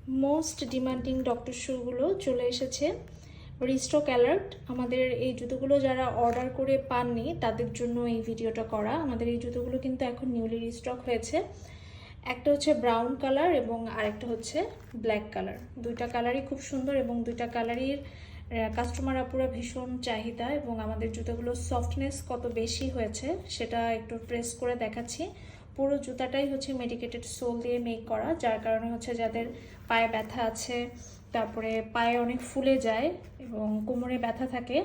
Most demanding doctor শুগুলো চলে এসেছে। Restock alert. আমাদের এই জুতোগুলো যারা অর্ডার করে পাননি তাদের জন্য এই ভিডিওটা করা। আমাদের এই জুতোগুলো কিন্তু এখন নিউলি রিস্টক হয়েছে। একটা হচ্ছে ব্রাউন কালার এবং আরেকটা হচ্ছে ব্ল্যাক কালার। দুইটা কালারই খুব সুন্দর এবং দুইটা কালারই কাস্টমার আপুরা ভীষণ চাহিদা। এবং আমাদের জুতোগুলোর সফটনেস কত বেশি হয়েছে সেটা একটু প্রেস করে দেখাচ্ছি। পুরো জুতাটাই হচ্ছে মেডিকেটেড সোল দিয়ে মেক করা, যার কারণে হচ্ছে যাদের পায়ে ব্যথা আছে, তারপরে পায়ে অনেক ফুলে যায় এবং কোমরে ব্যথা থাকে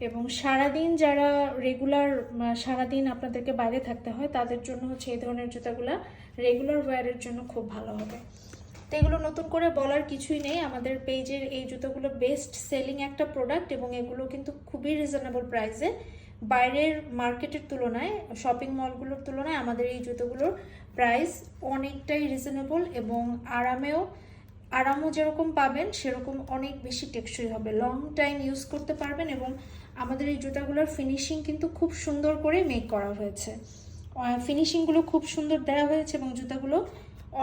এবং সারাদিন যারা রেগুলার সারাদিন আপনাদেরকে বাইরে থাকতে হয় তাদের জন্য হচ্ছে এই ধরনের জুতাগুলো রেগুলার ওয়্যারের জন্য খুব ভালো হবে। তো এগুলো নতুন করে বলার কিছুই নেই। আমাদের পেজের এই জুতোগুলো বেস্ট সেলিং একটা প্রোডাক্ট এবং এগুলো কিন্তু খুবই রিজনেবল প্রাইসে। বাইরের মার্কেটের তুলনায়, শপিং মলগুলোর তুলনায় আমাদের এই জুতোগুলোর প্রাইস অনেকটাই রিজনেবল এবং আরামও যেরকম পাবেন সেরকম অনেক বেশি টেকসই হবে। লং টাইম ইউজ করতে পারবেন এবং আমাদের এই জুতাগুলোর ফিনিশিং কিন্তু খুব সুন্দর করে মেক করা হয়েছে। ফিনিশিংগুলো খুব সুন্দর দেওয়া হয়েছে এবং জুতাগুলো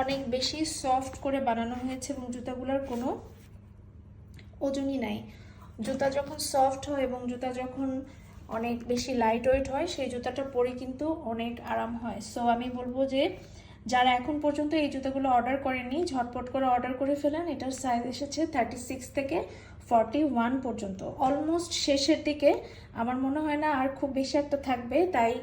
অনেক বেশি সফট করে বানানো হয়েছে এবং জুতাগুলোর কোনো ওজনই নাই। জুতা যখন সফট হয় এবং জুতা যখন অনেক বেশি লাইট ওয়েট হয় সেই জুতাটা পরে কিন্তু অনেক আরাম হয়। সো আমি বলবো যে যারা এখন পর্যন্ত এই জুতাগুলো অর্ডার করেননি ঝটপট করে অর্ডার করে ফেলেন। এটার সাইজ এসেছে 36 থেকে 41 পর্যন্ত, অলমোস্ট শেষের দিকে। আমার মনে হয় না আর খুব বেশি একটা থাকবে। তাই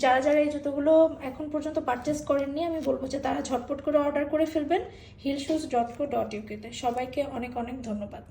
যারা যারা এই জুতোগুলো এখন পর্যন্ত পারচেস করেননি আমি বলবো যে তারা ঝটপট করে অর্ডার করে ফেলবেন heelshoes.co.uk তে। সবাইকে অনেক অনেক ধন্যবাদ।